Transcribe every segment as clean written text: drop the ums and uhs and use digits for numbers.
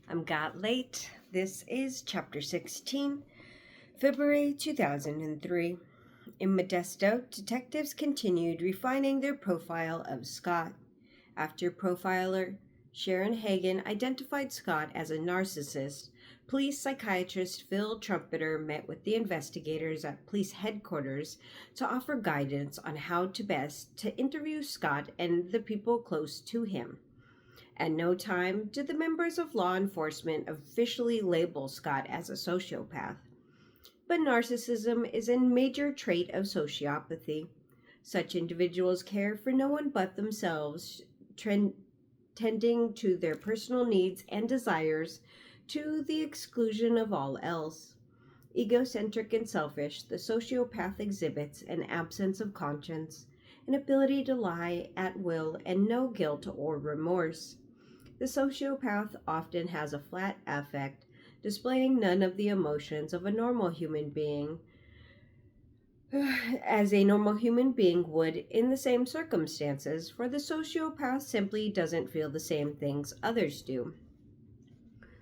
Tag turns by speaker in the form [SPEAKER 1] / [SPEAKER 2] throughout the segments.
[SPEAKER 1] I'm Got Late. This is Chapter 16, February 2003. In Modesto, detectives continued refining their profile of Scott. After profiler Sharon Hagen identified Scott as a narcissist, police psychiatrist Phil Trumpeter met with the investigators at police headquarters to offer guidance on how to best to interview Scott and the people close to him. At no time did the members of law enforcement officially label Scott as a sociopath. But narcissism is a major trait of sociopathy. Such individuals care for no one but themselves, tending to their personal needs and desires to the exclusion of all else. Egocentric and selfish, the sociopath exhibits an absence of conscience, an ability to lie at will, and no guilt or remorse. The sociopath often has a flat affect, displaying none of the emotions of a normal human being, as a normal human being would in the same circumstances, for the sociopath simply doesn't feel the same things others do.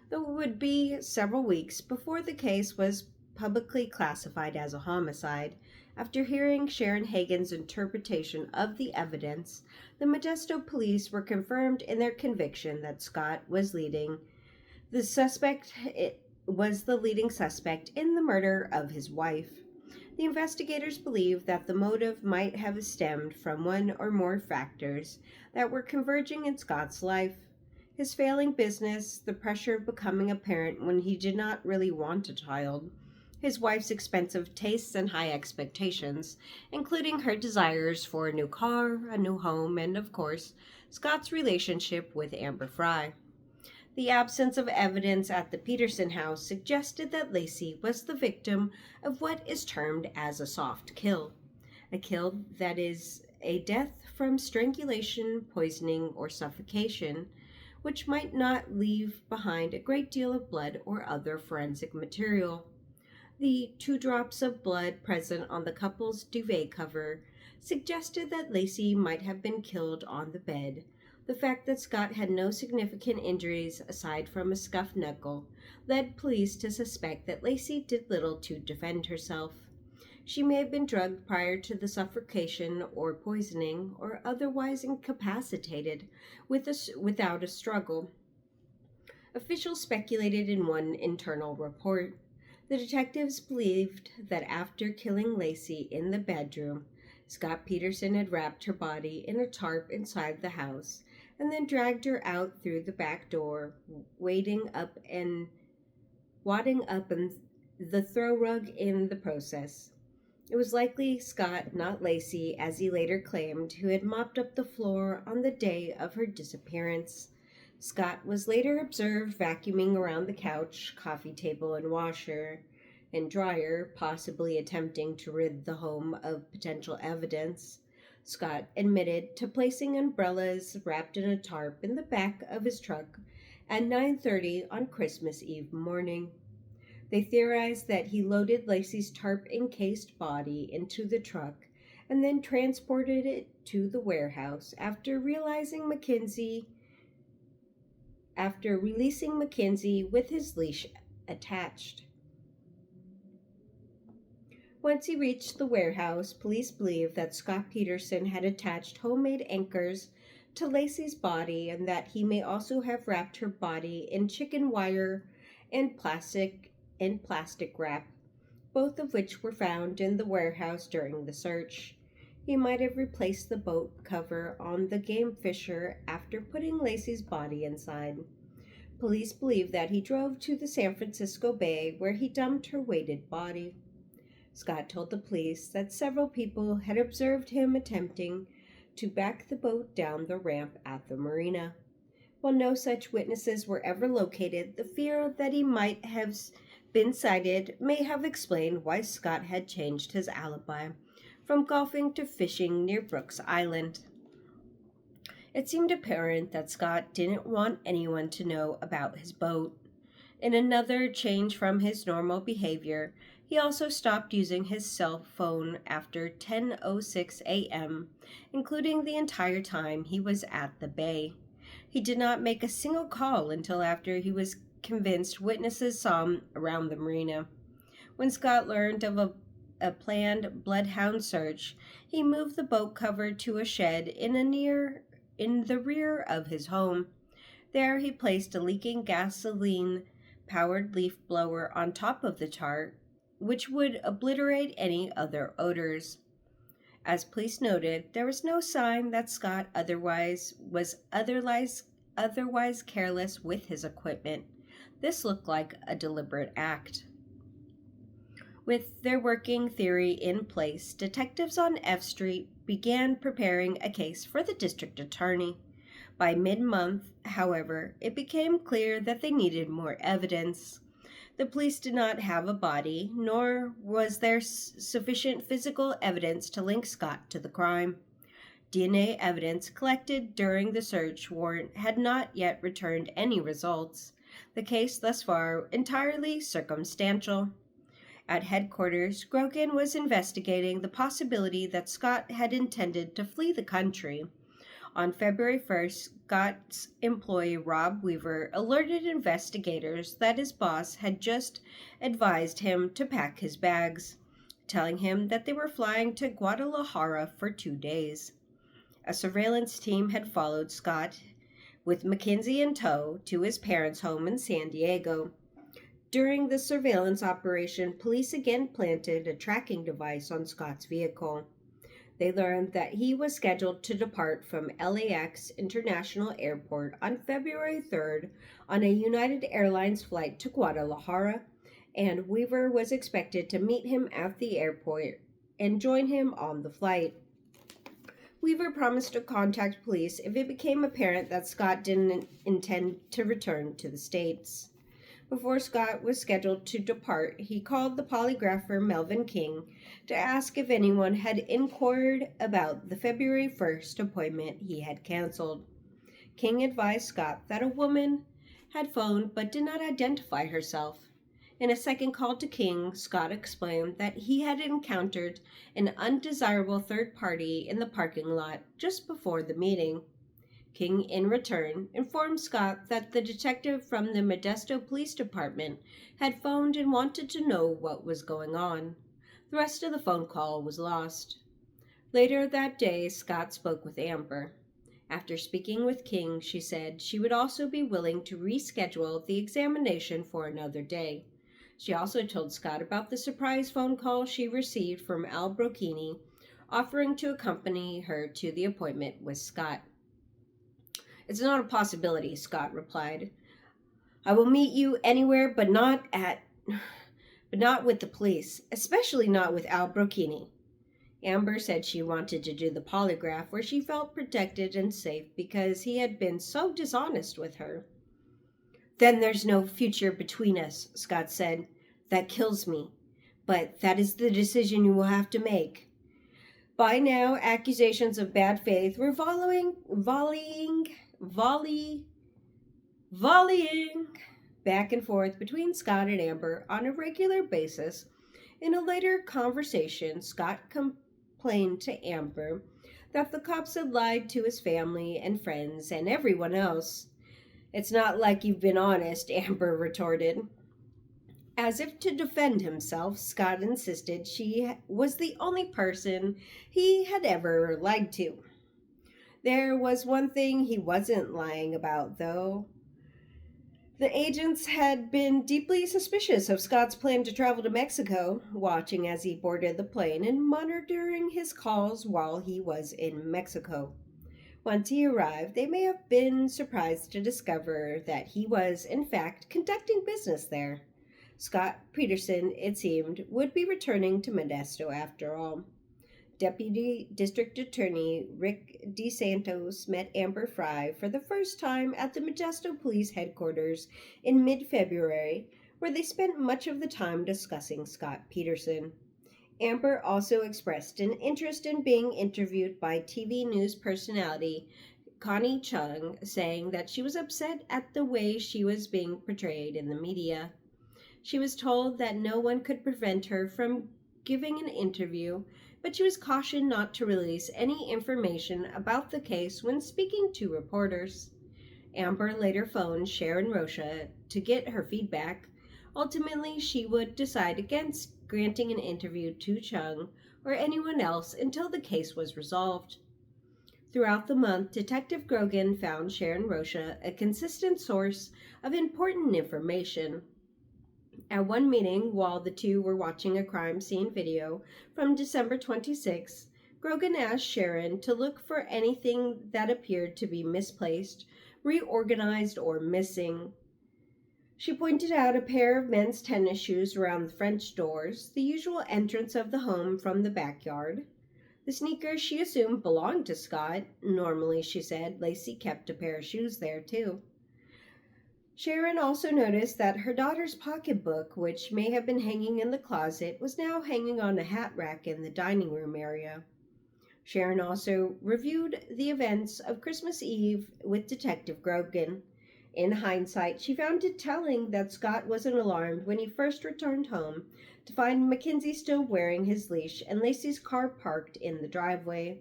[SPEAKER 1] Though it would be several weeks before the case was publicly classified as a homicide, after hearing Sharon Hagen's interpretation of the evidence, the Modesto police were confirmed in their conviction that Scott was the leading suspect in the murder of his wife. The investigators believe that the motive might have stemmed from one or more factors that were converging in Scott's life. His failing business, the pressure of becoming a parent when he did not really want a child, his wife's expensive tastes and high expectations, including her desires for a new car, a new home, and, of course, Scott's relationship with Amber Frey. The absence of evidence at the Peterson house suggested that Lacey was the victim of what is termed as a soft kill, a kill that is a death from strangulation, poisoning, or suffocation, which might not leave behind a great deal of blood or other forensic material. The 2 drops of blood present on the couple's duvet cover suggested that Lacey might have been killed on the bed. The fact that Scott had no significant injuries aside from a scuffed knuckle led police to suspect that Lacey did little to defend herself. She may have been drugged prior to the suffocation or poisoning, or otherwise incapacitated without a struggle. Officials speculated in one internal report. The detectives believed that after killing Lacey in the bedroom, Scott Peterson had wrapped her body in a tarp inside the house and then dragged her out through the back door, wadding up and the throw rug in the process. It was likely Scott, not Lacey, as he later claimed, who had mopped up the floor on the day of her disappearance. Scott was later observed vacuuming around the couch, coffee table, and washer and dryer, possibly attempting to rid the home of potential evidence. Scott admitted to placing umbrellas wrapped in a tarp in the back of his truck at 9:30 on Christmas Eve morning. They theorized that he loaded Lacey's tarp-encased body into the truck and then transported it to the warehouse after releasing Mackenzie with his leash attached. Once he reached the warehouse, police believe that Scott Peterson had attached homemade anchors to Lacey's body and that he may also have wrapped her body in chicken wire and plastic wrap, both of which were found in the warehouse during the search. He might have replaced the boat cover on the Game Fisher after putting Lacey's body inside. Police believe that he drove to the San Francisco Bay where he dumped her weighted body. Scott told the police that several people had observed him attempting to back the boat down the ramp at the marina. While no such witnesses were ever located, the fear that he might have been sighted may have explained why Scott had changed his alibi from golfing to fishing near Brooks Island. It seemed apparent that Scott didn't want anyone to know about his boat. In another change from his normal behavior, he also stopped using his cell phone after 10:06 a.m., including the entire time he was at the bay. He did not make a single call until after he was convinced witnesses saw him around the marina. When Scott learned of a planned bloodhound search, he moved the boat cover to a shed in the rear of his home. There he placed a leaking gasoline-powered leaf blower on top of the tar, which would obliterate any other odors. As police noted, there was no sign that Scott was otherwise careless with his equipment. This looked like a deliberate act. With their working theory in place, detectives on F Street began preparing a case for the district attorney. By mid-month, however, it became clear that they needed more evidence. The police did not have a body, nor was there sufficient physical evidence to link Scott to the crime. DNA evidence collected during the search warrant had not yet returned any results. The case thus far entirely circumstantial. At headquarters, Grogan was investigating the possibility that Scott had intended to flee the country. On February 1st, Scott's employee Rob Weaver alerted investigators that his boss had just advised him to pack his bags, telling him that they were flying to Guadalajara for 2 days. A surveillance team had followed Scott, with Mackenzie in tow, to his parents' home in San Diego. During the surveillance operation, police again planted a tracking device on Scott's vehicle. They learned that he was scheduled to depart from LAX International Airport on February 3rd on a United Airlines flight to Guadalajara, and Weaver was expected to meet him at the airport and join him on the flight. Weaver promised to contact police if it became apparent that Scott didn't intend to return to the States. Before Scott was scheduled to depart, he called the polygrapher Melvin King to ask if anyone had inquired about the February 1st appointment he had canceled. King advised Scott that a woman had phoned but did not identify herself. In a second call to King, Scott explained that he had encountered an undesirable third party in the parking lot just before the meeting. King, in return, informed Scott that the detective from the Modesto Police Department had phoned and wanted to know what was going on. The rest of the phone call was lost. Later that day, Scott spoke with Amber. After speaking with King, she said she would also be willing to reschedule the examination for another day. She also told Scott about the surprise phone call she received from Al Brocchini, offering to accompany her to the appointment with Scott. "It's not a possibility," Scott replied. "I will meet you anywhere but not with the police, especially not with Al Brocchini." Amber said she wanted to do the polygraph where she felt protected and safe because he had been so dishonest with her. "Then there's no future between us," Scott said. "That kills me. But that is the decision you will have to make." By now, accusations of bad faith were volleying back and forth between Scott and Amber on a regular basis. In a later conversation, Scott complained to Amber that the cops had lied to his family and friends and everyone else. "It's not like you've been honest," Amber retorted. As if to defend himself, Scott insisted she was the only person he had ever lied to. There was one thing he wasn't lying about, though. The agents had been deeply suspicious of Scott's plan to travel to Mexico, watching as he boarded the plane and monitoring his calls while he was in Mexico. Once he arrived, they may have been surprised to discover that he was, in fact, conducting business there. Scott Peterson, it seemed, would be returning to Modesto after all. Deputy District Attorney Rick DeSantos met Amber Fry for the first time at the Modesto Police Headquarters in mid-February, where they spent much of the time discussing Scott Peterson. Amber also expressed an interest in being interviewed by TV news personality Connie Chung, saying that she was upset at the way she was being portrayed in the media. She was told that no one could prevent her from giving an interview, but she was cautioned not to release any information about the case when speaking to reporters. Amber later phoned Sharon Rocha to get her feedback. Ultimately, she would decide against granting an interview to Chung or anyone else until the case was resolved. Throughout the month, Detective Grogan found Sharon Rocha a consistent source of important information. At one meeting, while the two were watching a crime scene video from December 26, Grogan asked Sharon to look for anything that appeared to be misplaced, reorganized, or missing. She pointed out a pair of men's tennis shoes around the French doors, the usual entrance of the home from the backyard. The sneakers she assumed belonged to Scott. Normally, she said, Lacey kept a pair of shoes there, too. Sharon also noticed that her daughter's pocketbook, which may have been hanging in the closet, was now hanging on a hat rack in the dining room area. Sharon also reviewed the events of Christmas Eve with Detective Grogan. In hindsight, she found it telling that Scott wasn't alarmed when he first returned home to find Mackenzie still wearing his leash and Lacey's car parked in the driveway.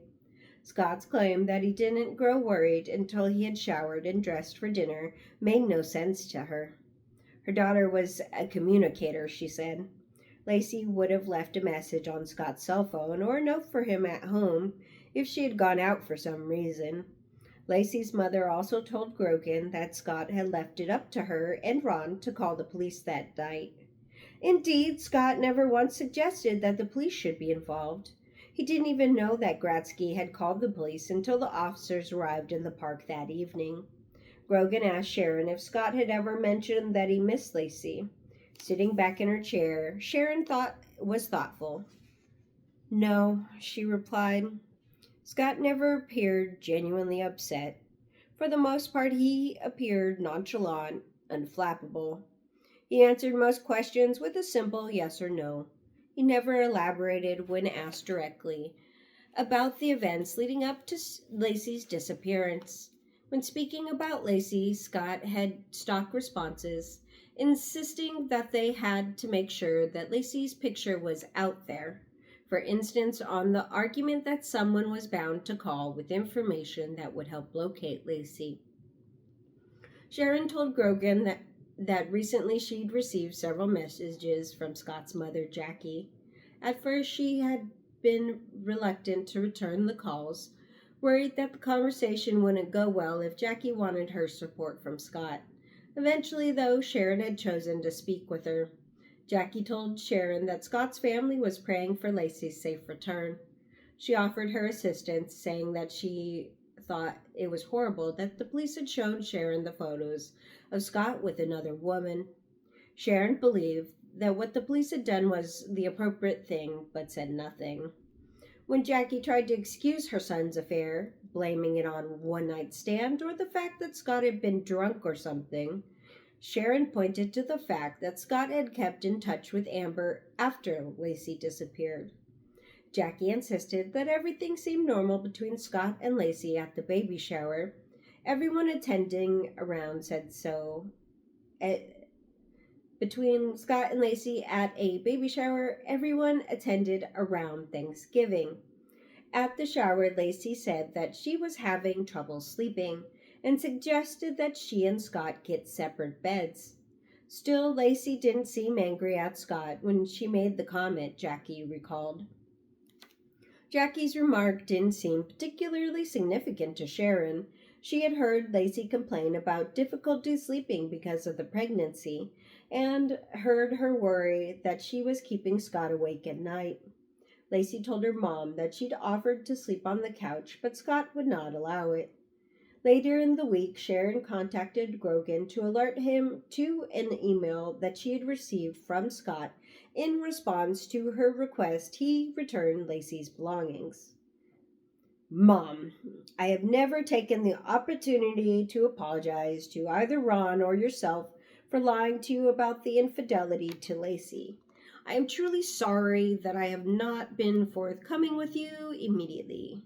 [SPEAKER 1] Scott's claim that he didn't grow worried until he had showered and dressed for dinner made no sense to her. Her daughter was a communicator, she said. Lacey would have left a message on Scott's cell phone or a note for him at home if she had gone out for some reason. Lacey's mother also told Grogan that Scott had left it up to her and Ron to call the police that night. Indeed, Scott never once suggested that the police should be involved. He didn't even know that Gratzky had called the police until the officers arrived in the park that evening. Grogan asked Sharon if Scott had ever mentioned that he missed Lacey. Sitting back in her chair, Sharon was thoughtful. No, she replied. Scott never appeared genuinely upset. For the most part, he appeared nonchalant, unflappable. He answered most questions with a simple yes or no. He never elaborated when asked directly about the events leading up to Lacey's disappearance. When speaking about Lacey, Scott had stock responses, insisting that they had to make sure that Lacey's picture was out there. For instance, on the argument that someone was bound to call with information that would help locate Lacey. Sharon told Grogan that recently she'd received several messages from Scott's mother, Jackie. At first, she had been reluctant to return the calls, worried that the conversation wouldn't go well if Jackie wanted her support from Scott. Eventually, though, Sharon had chosen to speak with her. Jackie told Sharon that Scott's family was praying for Lacey's safe return. She offered her assistance, saying that she thought it was horrible that the police had shown Sharon the photos of Scott with another woman. Sharon believed that what the police had done was the appropriate thing, but said nothing. When Jackie tried to excuse her son's affair, blaming it on one night stand or the fact that Scott had been drunk or something, Sharon pointed to the fact that Scott had kept in touch with Amber after Lacey disappeared. Jackie insisted that everything seemed normal between Scott and Lacey at the baby shower. Everyone attending around said so. Between Scott and Lacey at a baby shower, everyone attended around Thanksgiving. At the shower, Lacey said that she was having trouble sleeping and suggested that she and Scott get separate beds. Still, Lacey didn't seem angry at Scott when she made the comment, Jackie recalled. Jackie's remark didn't seem particularly significant to Sharon. She had heard Lacey complain about difficulty sleeping because of the pregnancy and heard her worry that she was keeping Scott awake at night. Lacey told her mom that she'd offered to sleep on the couch, but Scott would not allow it. Later in the week, Sharon contacted Grogan to alert him to an email that she had received from Scott in response to her request he return Lacey's belongings. Mom, I have never taken the opportunity to apologize to either Ron or yourself for lying to you about the infidelity to Lacey. I am truly sorry that I have not been forthcoming with you immediately.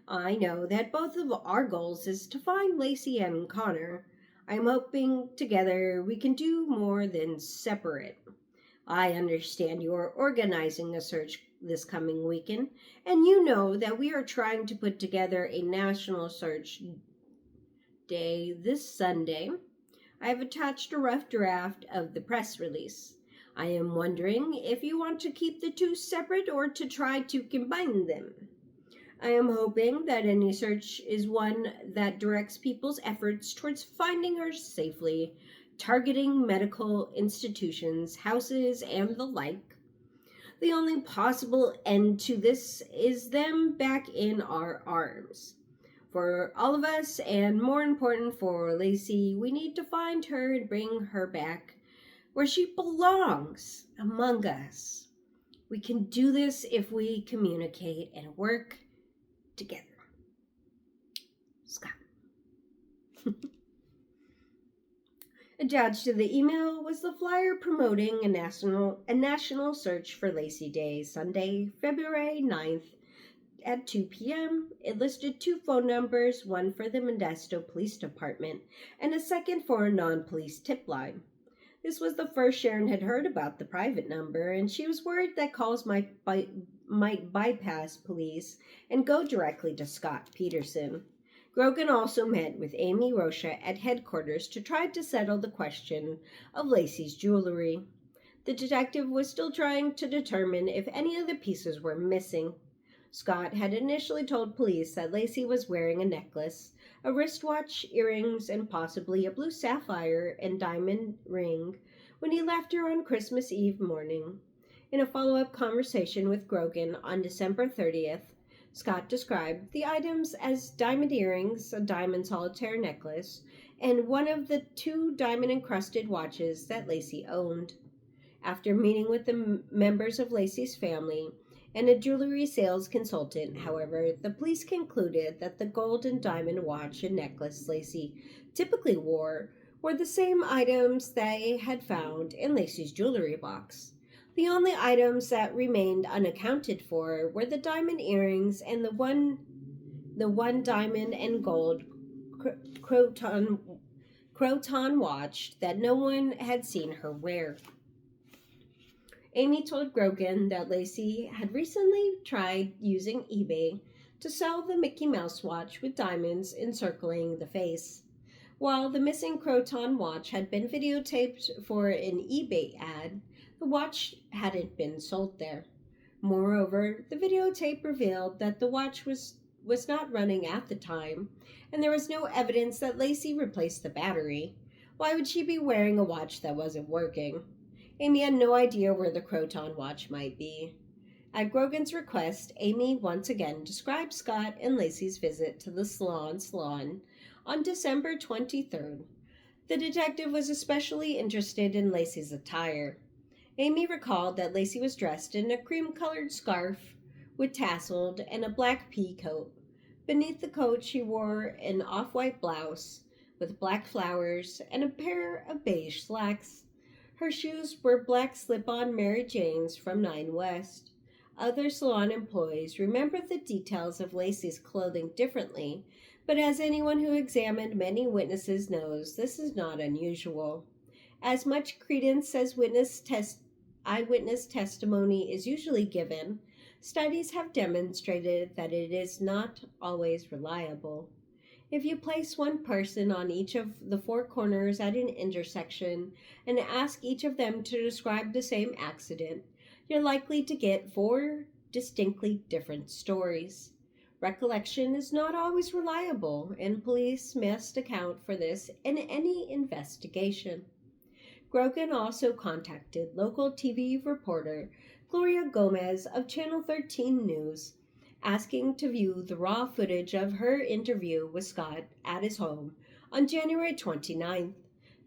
[SPEAKER 1] I know that both of our goals is to find Lacey and Connor. I am hoping together we can do more than separate. I understand you are organizing a search this coming weekend, and you know that we are trying to put together a national search Day this Sunday. I have attached a rough draft of the press release. I am wondering if you want to keep the two separate or to try to combine them. I am hoping that any search is one that directs people's efforts towards finding her safely, targeting medical institutions, houses, and the like. The only possible end to this is them back in our arms. For all of us, and more important for Lacey, we need to find her and bring her back where she belongs, among us. We can do this if we communicate and work together. Scott. Attached to the email was the flyer promoting a national search for Lacey Day, Sunday, February 9th at 2 p.m. It listed two phone numbers, one for the Modesto Police Department and a second for a non-police tip line. This was the first Sharon had heard about the private number, and she was worried that calls might bypass police and go directly to Scott Peterson. Grogan also met with Amy Rocha at headquarters to try to settle the question of Lacey's jewelry. The detective was still trying to determine if any of the pieces were missing. Scott had initially told police that Lacey was wearing a necklace, a wristwatch, earrings, and possibly a blue sapphire and diamond ring when he left her on Christmas Eve morning. In a follow-up conversation with Grogan on December 30th, Scott described the items as diamond earrings, a diamond solitaire necklace, and one of the two diamond-encrusted watches that Lacey owned. After meeting with the members of Lacey's family and a jewelry sales consultant, however, the police concluded that the gold and diamond watch and necklace Lacey typically wore were the same items they had found in Lacey's jewelry box. The only items that remained unaccounted for were the diamond earrings and the one diamond and gold croton watch that no one had seen her wear. Amy told Grogan that Lacey had recently tried using eBay to sell the Mickey Mouse watch with diamonds encircling the face. While the missing Croton watch had been videotaped for an eBay ad, the watch hadn't been sold there. Moreover, the videotape revealed that the watch was not running at the time, and there was no evidence that Lacey replaced the battery. Why would she be wearing a watch that wasn't working? Amy had no idea where the Croton watch might be. At Grogan's request, Amy once again described Scott and Lacey's visit to the salon on December 23rd. The detective was especially interested in Lacey's attire. Amy recalled that Lacey was dressed in a cream-colored scarf with tasseled and a black pea coat. Beneath the coat, she wore an off-white blouse with black flowers and a pair of beige slacks. Her shoes were black slip-on Mary Janes from Nine West. Other salon employees remembered the details of Lacey's clothing differently, but as anyone who examined many witnesses knows, this is not unusual. As much credence as eyewitness testimony is usually given, studies have demonstrated that it is not always reliable. If you place one person on each of the four corners at an intersection and ask each of them to describe the same accident, you're likely to get four distinctly different stories. Recollection is not always reliable, and police must account for this in any investigation. Grogan also contacted local TV reporter Gloria Gomez of Channel 13 News, asking to view the raw footage of her interview with Scott at his home on January 29th.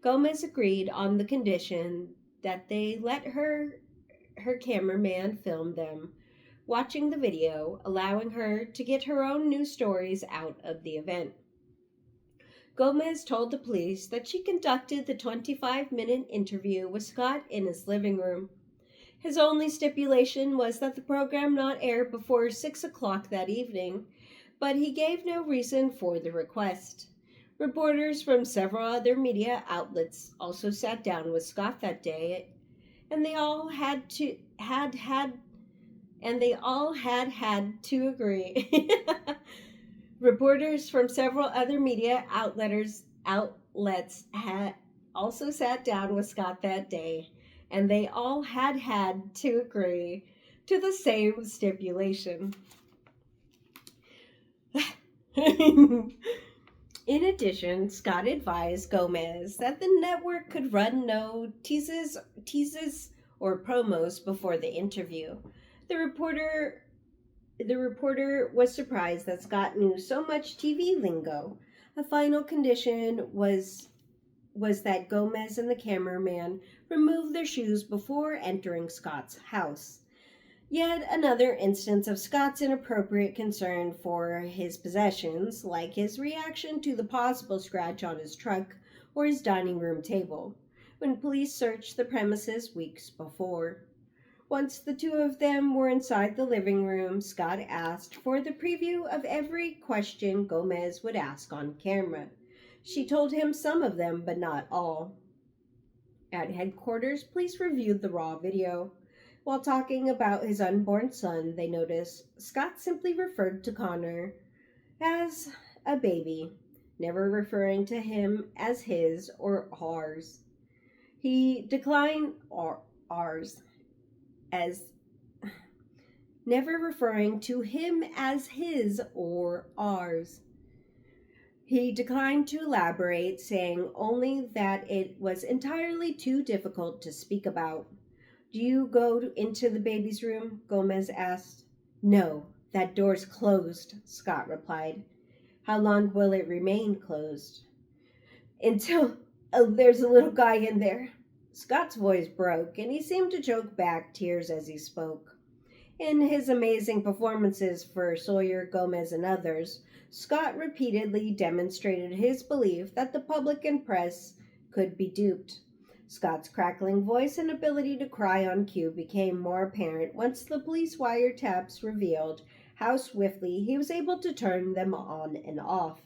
[SPEAKER 1] Gomez agreed on the condition that they let her cameraman film them watching the video, allowing her to get her own news stories out of the event. Gomez told the police that she conducted the 25-minute interview with Scott in his living room. His only stipulation was that the program not air before 6 o'clock that evening, but he gave no reason for the request. Reporters from several other media outlets also sat down with Scott that day, and they all had to agree Reporters from several other media outlets had also sat down with Scott that day, and they all had to agree to the same stipulation. In addition, Scott advised Gomez that the network could run no teases or promos before the interview. The reporter the reporter was surprised that Scott knew so much TV lingo. A final condition was that Gomez and the cameraman remove their shoes before entering Scott's house. Yet another instance of Scott's inappropriate concern for his possessions, like his reaction to the possible scratch on his truck or his dining room table, when police searched the premises weeks before. Once the two of them were inside the living room, Scott asked for the preview of every question Gomez would ask on camera. She told him some of them, but not all. At headquarters, police reviewed the raw video. While talking about his unborn son, they noticed Scott simply referred to Connor as a baby, never referring to him as his or ours. He declined ours as never referring to him as his or ours. He declined to elaborate, saying only that it was entirely too difficult to speak about. Do you go into the baby's room? Gomez asked. No, that door's closed, Scott replied. How long will it remain closed? Until there's a little guy in there. Scott's voice broke, and he seemed to choke back tears as he spoke. In his amazing performances for Sawyer, Gomez, and others, Scott repeatedly demonstrated his belief that the public and press could be duped. Scott's crackling voice and ability to cry on cue became more apparent once the police wiretaps revealed how swiftly he was able to turn them on and off.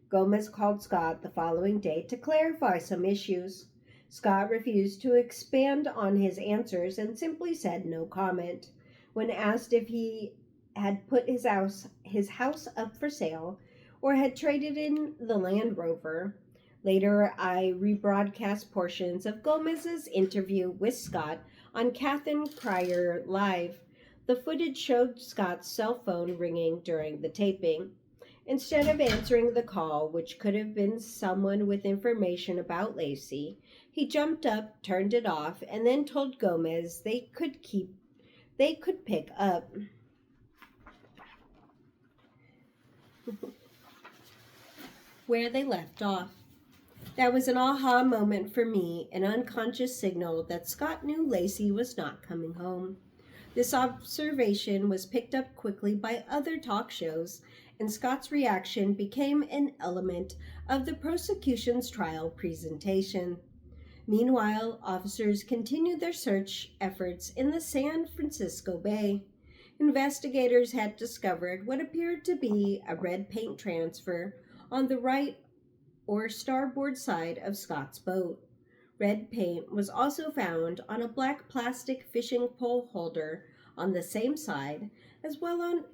[SPEAKER 1] Gomez called Scott the following day to clarify some issues. Scott refused to expand on his answers and simply said no comment. When asked if he had put his house up for sale or had traded in the Land Rover, later I rebroadcast portions of Gomez's interview with Scott on Katherine Cryer Live. The footage showed Scott's cell phone ringing during the taping. Instead of answering the call, which could have been someone with information about Lacey, he jumped up, turned it off, and then told Gomez they could pick up where they left off. That was an aha moment for me, an unconscious signal that Scott knew Lacey was not coming home. This observation was picked up quickly by other talk shows, and Scott's reaction became an element of the prosecution's trial presentation. Meanwhile, officers continued their search efforts in the San Francisco Bay. Investigators had discovered what appeared to be a red paint transfer on the right or starboard side of Scott's boat. Red paint was also found on a black plastic fishing pole holder on the same side, as well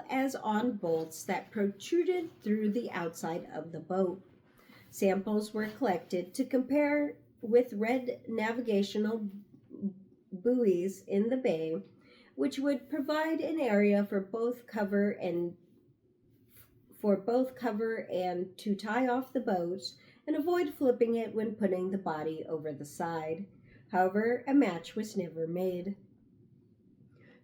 [SPEAKER 1] as on bolts that protruded through the outside of the boat. Samples were collected to compare with red navigational buoys in the bay, which would provide an area for both cover and to tie off the boat and avoid flipping it when putting the body over the side. However, a match was never made.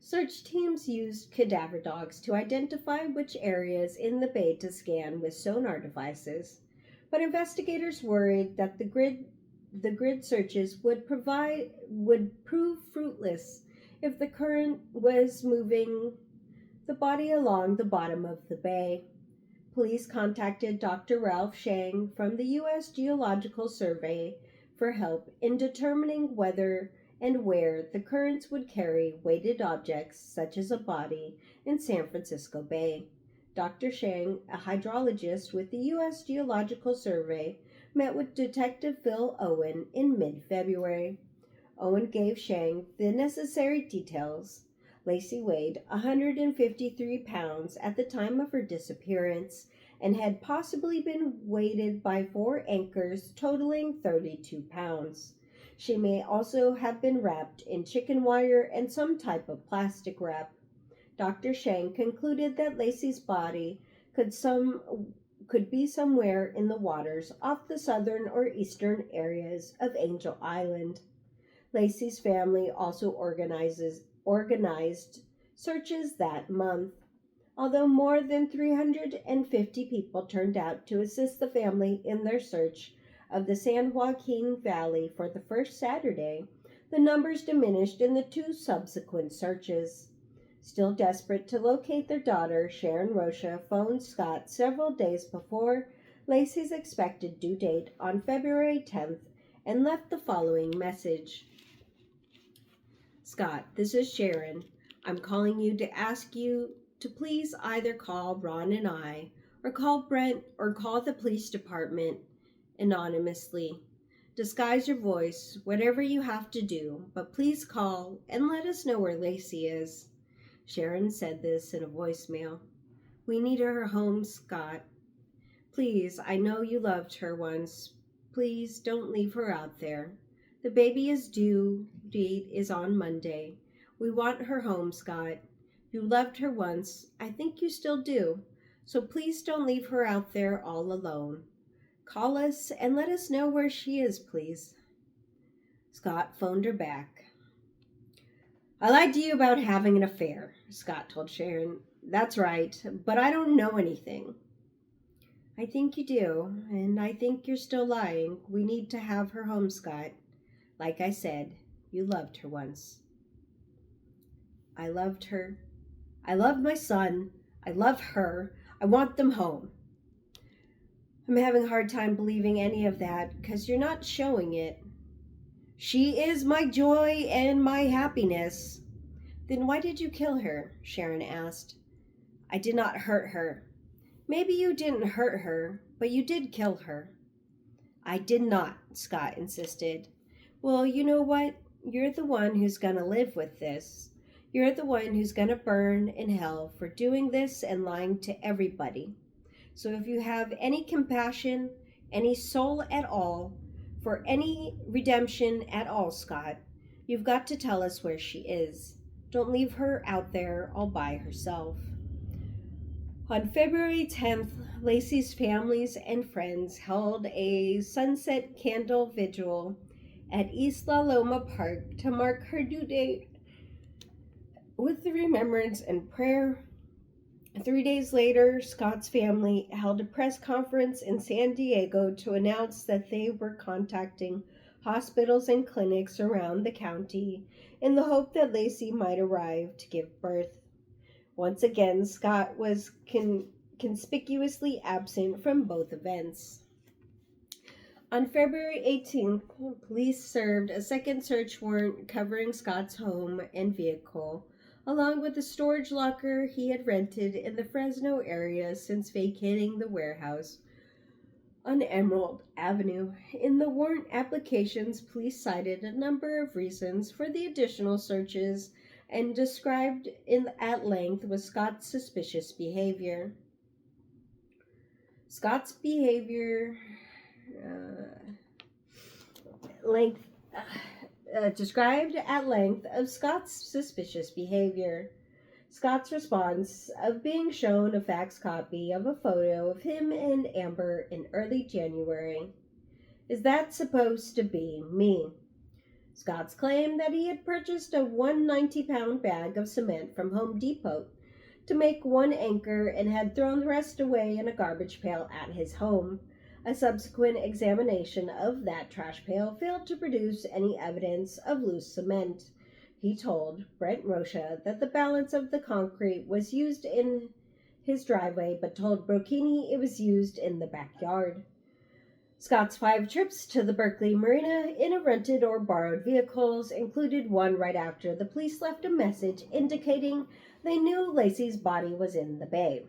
[SPEAKER 1] Search teams used cadaver dogs to identify which areas in the bay to scan with sonar devices, but investigators worried that the grid searches would prove fruitless if the current was moving the body along the bottom of the bay. Police contacted Dr. Ralph Shang from the U.S. Geological Survey for help in determining whether and where the currents would carry weighted objects such as a body in San Francisco Bay. Dr. Shang, a hydrologist with the U.S. Geological Survey, met with Detective Phil Owen in mid-February. Owen gave Shang the necessary details, Lacey weighed 153 pounds at the time of her disappearance and had possibly been weighted by 4 anchors totaling 32 pounds. She may also have been wrapped in chicken wire and some type of plastic wrap. Dr. Shang concluded that Lacey's body could be somewhere in the waters off the southern or eastern areas of Angel Island. Lacey's family also organized searches that month. Although more than 350 people turned out to assist the family in their search of the San Joaquin Valley for the first Saturday, the numbers diminished in the 2 subsequent searches. Still desperate to locate their daughter, Sharon Rocha phoned Scott several days before Lacey's expected due date on February 10th and left the following message. Scott, this is Sharon. I'm calling you to ask you to please either call Ron and I, or call Brent, or call the police department anonymously. Disguise your voice, whatever you have to do, but please call and let us know where Lacey is. Sharon said this in a voicemail. We need her home, Scott. Please, I know you loved her once. Please don't leave her out there. The baby's due date is on Monday. We want her home, Scott. You loved her once. I think you still do. So please don't leave her out there all alone. Call us and let us know where she is, please. Scott phoned her back. I lied to you about having an affair, Scott told Sharon. That's right, but I don't know anything. I think you do, and I think you're still lying. We need to have her home, Scott. Like I said, you loved her once. I loved her. I love my son. I love her. I want them home. I'm having a hard time believing any of that because you're not showing it. She is my joy and my happiness. Then why did you kill her? Sharon asked. I did not hurt her. Maybe you didn't hurt her, but you did kill her. I did not, Scott insisted. Well, you know what? You're the one who's going to live with this. You're the one who's going to burn in hell for doing this and lying to everybody. So if you have any compassion, any soul at all, for any redemption at all, Scott, you've got to tell us where she is. Don't leave her out there all by herself. On February 10th, Lacey's families and friends held a sunset candle vigil at East La Loma Park to mark her due date with the remembrance and prayer. 3 days later, Scott's family held a press conference in San Diego to announce that they were contacting hospitals and clinics around the county in the hope that Lacey might arrive to give birth. Once again, Scott was conspicuously absent from both events. On February 18th, police served a second search warrant covering Scott's home and vehicle, along with the storage locker he had rented in the Fresno area since vacating the warehouse on Emerald Avenue. In the warrant applications, police cited a number of reasons for the additional searches and described at length was Scott's suspicious behavior. Scott's behavior described at length of Scott's suspicious behavior. Scott's response of being shown a fax copy of a photo of him and Amber in early January. Is that supposed to be me? Scott's claim that he had purchased a 190-pound bag of cement from Home Depot to make 1 anchor and had thrown the rest away in a garbage pail at his home. A subsequent examination of that trash pail failed to produce any evidence of loose cement. He told Brent Rocha that the balance of the concrete was used in his driveway, but told Brocchini it was used in the backyard. Scott's 5 trips to the Berkeley Marina in a rented or borrowed vehicles included one right after the police left a message indicating they knew Lacey's body was in the bay.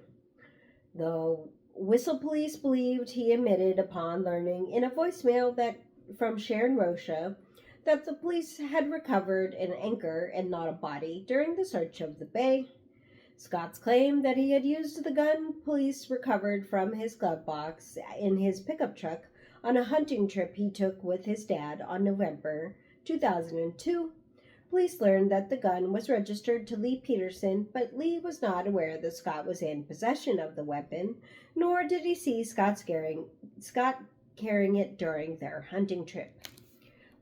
[SPEAKER 1] The Whistle police believed he admitted upon learning in a voicemail that from Sharon Rocha that the police had recovered an anchor and not a body during the search of the bay. Scott's claim that he had used the gun police recovered from his glove box in his pickup truck on a hunting trip he took with his dad on November 2002. Police learned that the gun was registered to Lee Peterson, but Lee was not aware that Scott was in possession of the weapon, nor did he see Scott carrying it during their hunting trip.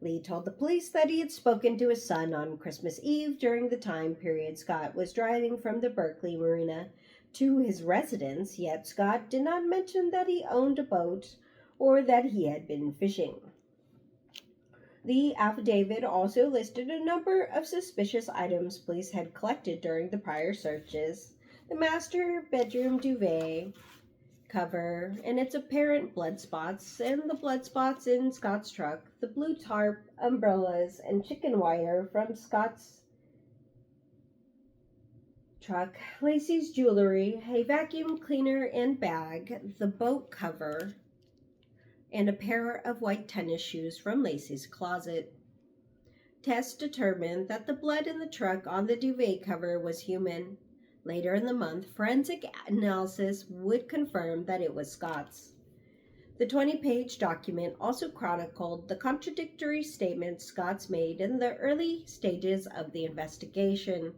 [SPEAKER 1] Lee told the police that he had spoken to his son on Christmas Eve during the time period Scott was driving from the Berkeley Marina to his residence, yet Scott did not mention that he owned a boat or that he had been fishing. The affidavit also listed a number of suspicious items police had collected during the prior searches: the master bedroom duvet cover and its apparent blood spots, and the blood spots in Scott's truck, the blue tarp, umbrellas, and chicken wire from Scott's truck, Lacey's jewelry, a vacuum cleaner and bag, the boat cover, and a pair of white tennis shoes from Lacey's closet. Tests determined that the blood in the truck on the duvet cover was human. Later in the month, forensic analysis would confirm that it was Scott's. The 20-page document also chronicled the contradictory statements Scott's made in the early stages of the investigation.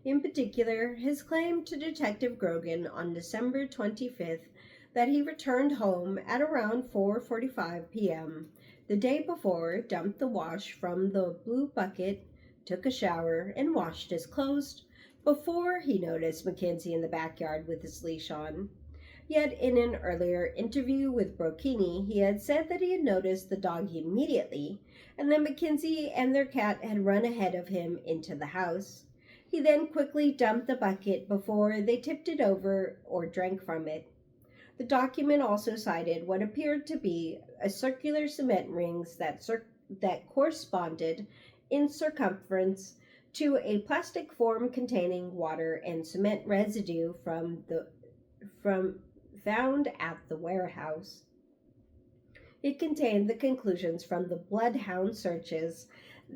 [SPEAKER 1] In particular, his claim to Detective Grogan on December 25th that he returned home at around 4:45 p.m. the day before, dumped the wash from the blue bucket, took a shower, and washed his clothes before he noticed Mackenzie in the backyard with his leash on. Yet in an earlier interview with Brocchini, he had said that he had noticed the dog immediately, and that Mackenzie and their cat had run ahead of him into the house. He then quickly dumped the bucket before they tipped it over or drank from it. The document also cited what appeared to be a circular cement rings that corresponded in circumference to a plastic form containing water and cement residue from found at the warehouse. It contained the conclusions from the bloodhound searches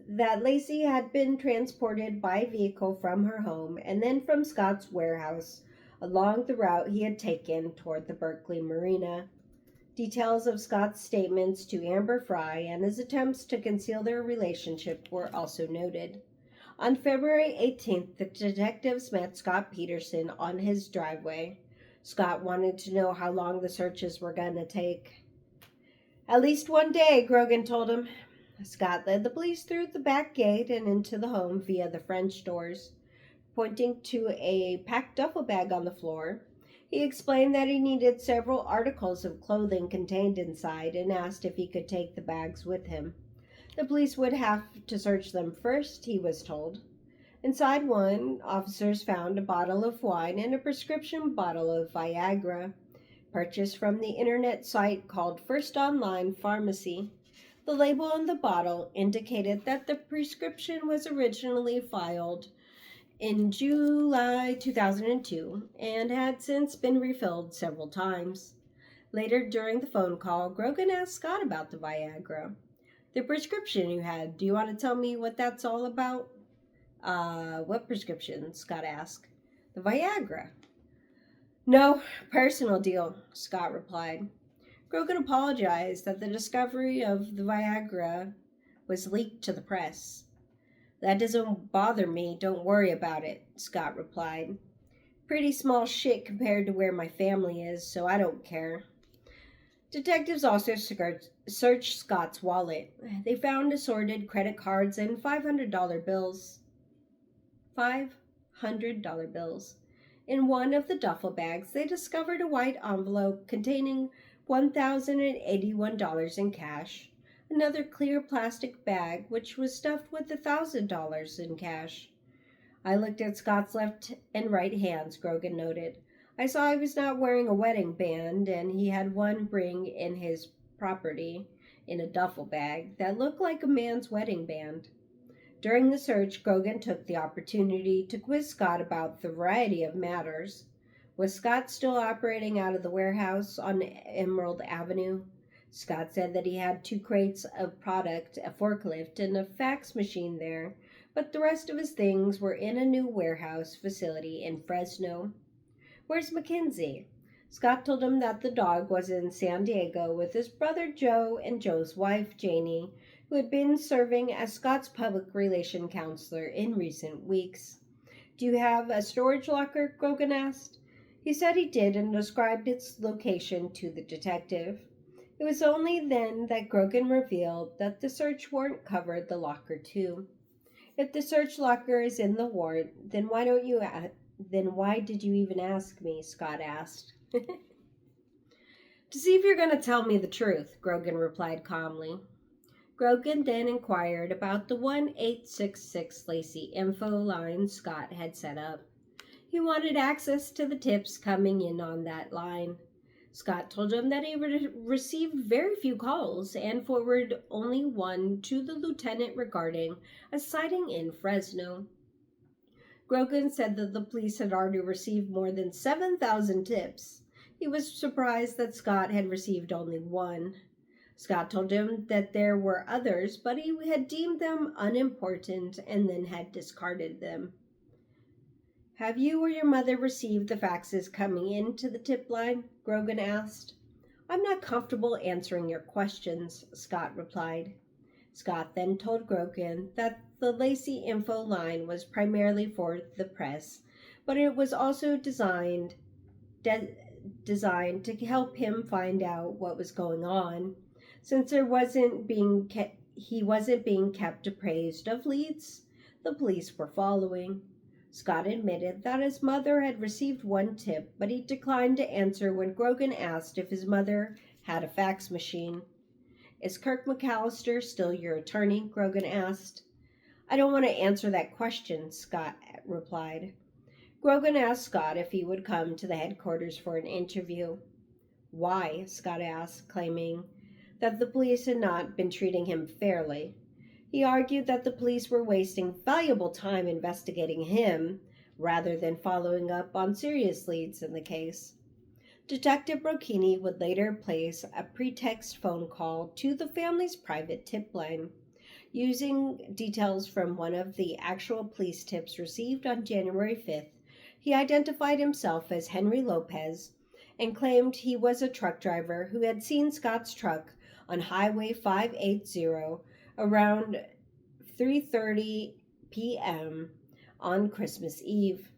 [SPEAKER 1] that Lacey had been transported by vehicle from her home and then from Scott's warehouse along the route he had taken toward the Berkeley Marina. Details of Scott's statements to Amber Fry and his attempts to conceal their relationship were also noted. On February 18th, the detectives met Scott Peterson on his driveway. Scott wanted to know how long the searches were going to take. "At least one day," Grogan told him. Scott led the police through the back gate and into the home via the French doors. Pointing to a packed duffel bag on the floor, he explained that he needed several articles of clothing contained inside and asked if he could take the bags with him. The police would have to search them first, he was told. Inside one, officers found a bottle of wine and a prescription bottle of Viagra, purchased from the internet site called First Online Pharmacy. The label on the bottle indicated that the prescription was originally filed in July 2002 and had since been refilled several times. Later during the phone call, Grogan asked Scott about the Viagra. "The prescription you had, do you want to tell me what that's all about?" What prescription?" Scott asked. "The Viagra." "No, personal deal," Scott replied. Grogan apologized that the discovery of the Viagra was leaked to the press. "That doesn't bother me, don't worry about it," Scott replied. "Pretty small shit compared to where my family is, so I don't care." Detectives also searched Scott's wallet. They found assorted credit cards and $500 bills. $500 bills. In one of the duffel bags, they discovered a white envelope containing $1,081 in cash, another clear plastic bag which was stuffed with $1,000 in cash. "I looked at Scott's left and right hands," Grogan noted. "I saw he was not wearing a wedding band, and he had one ring in his property in a duffel bag that looked like a man's wedding band." During the search, Grogan took the opportunity to quiz Scott about the variety of matters. Was Scott still operating out of the warehouse on Emerald Avenue? Scott said that he had 2 crates of product, a forklift, and a fax machine there, but the rest of his things were in a new warehouse facility in Fresno. Where's Mackenzie? Scott told him that the dog was in San Diego with his brother Joe and Joe's wife Janie, who had been serving as Scott's public relation counselor in recent weeks. Do you have a storage locker? Grogan asked. He said he did and described its location to the detective. It was only then that Grogan revealed that the search warrant covered the locker too. If the search locker is in the warrant, then why did you even ask me? Scott asked. To see if you're going to tell me the truth, Grogan replied calmly. Grogan then inquired about the 1866 Lacey info line Scott had set up. He wanted access to the tips coming in on that line. Scott told him that he received very few calls and forwarded only one to the lieutenant regarding a sighting in Fresno. Grogan said that the police had already received more than 7,000 tips. He was surprised that Scott had received only one. Scott told him that there were others, but he had deemed them unimportant and then had discarded them. Have you or your mother received the faxes coming into the tip line? Grogan asked. I'm not comfortable answering your questions, Scott replied. Scott then told Grogan that the Lacey info line was primarily for the press, but it was also designed to help him find out what was going on, since he wasn't being kept appraised of leads the police were following. Scott admitted that his mother had received one tip, but he declined to answer when Grogan asked if his mother had a fax machine. Is Kirk McAllister still your attorney? Grogan asked. I don't want to answer that question, Scott replied. Grogan asked Scott if he would come to the headquarters for an interview. Why? Scott asked, claiming that the police had not been treating him fairly. He argued that the police were wasting valuable time investigating him rather than following up on serious leads in the case. Detective Brocchini would later place a pretext phone call to the family's private tip line. Using details from one of the actual police tips received on January 5th, he identified himself as Henry Lopez and claimed he was a truck driver who had seen Scott's truck on Highway 580 around 3:30 p.m. on Christmas Eve.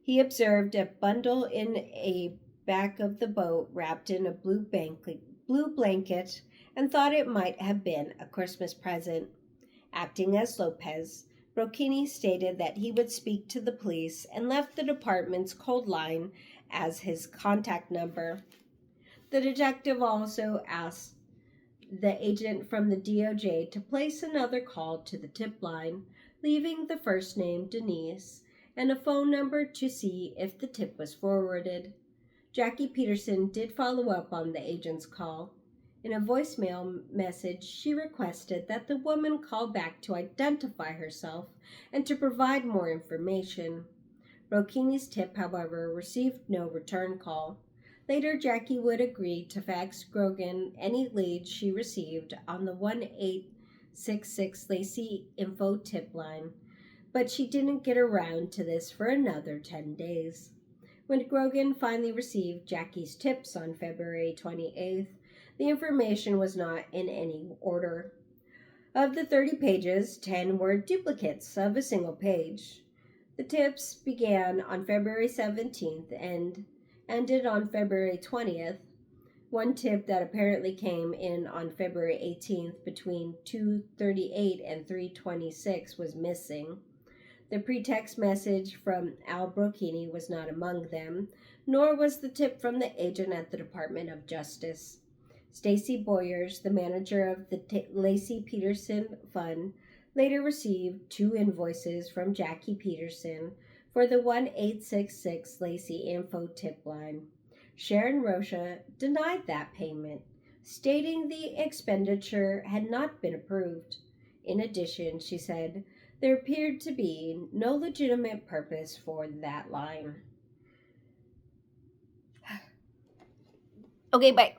[SPEAKER 1] He observed a bundle in a back of the boat wrapped in a blue blanket and thought it might have been a Christmas present. Acting as Lopez, Brocchini stated that he would speak to the police and left the department's cold line as his contact number. The detective also asked the agent from the DOJ to place another call to the tip line, leaving the first name Denise and a phone number to see if the tip was forwarded. Jackie Peterson did follow up on the agent's call. In a voicemail message, she requested that the woman call back to identify herself and to provide more information. Brocchini's tip, however, received no return call. Later, Jackie would agree to fax Grogan any leads she received on the 1866 Lacey info tip line, but she didn't get around to this for another 10 days. When Grogan finally received Jackie's tips on February 28th, the information was not in any order. Of the 30 pages, 10 were duplicates of a single page. The tips began on February 17th and ended on February 20th. One tip that apparently came in on February 18th between 2:38 and 3:26 was missing. The pretext message from Al Brocchini was not among them, nor was the tip from the agent at the Department of Justice. Stacy Boyers, the manager of the Lacey Peterson Fund, later received 2 invoices from Jackie Peterson for the 1866 Lacey info tip line. Sharon Rocha denied that payment, stating the expenditure had not been approved. In addition, she said, there appeared to be no legitimate purpose for that line. Okay, bye.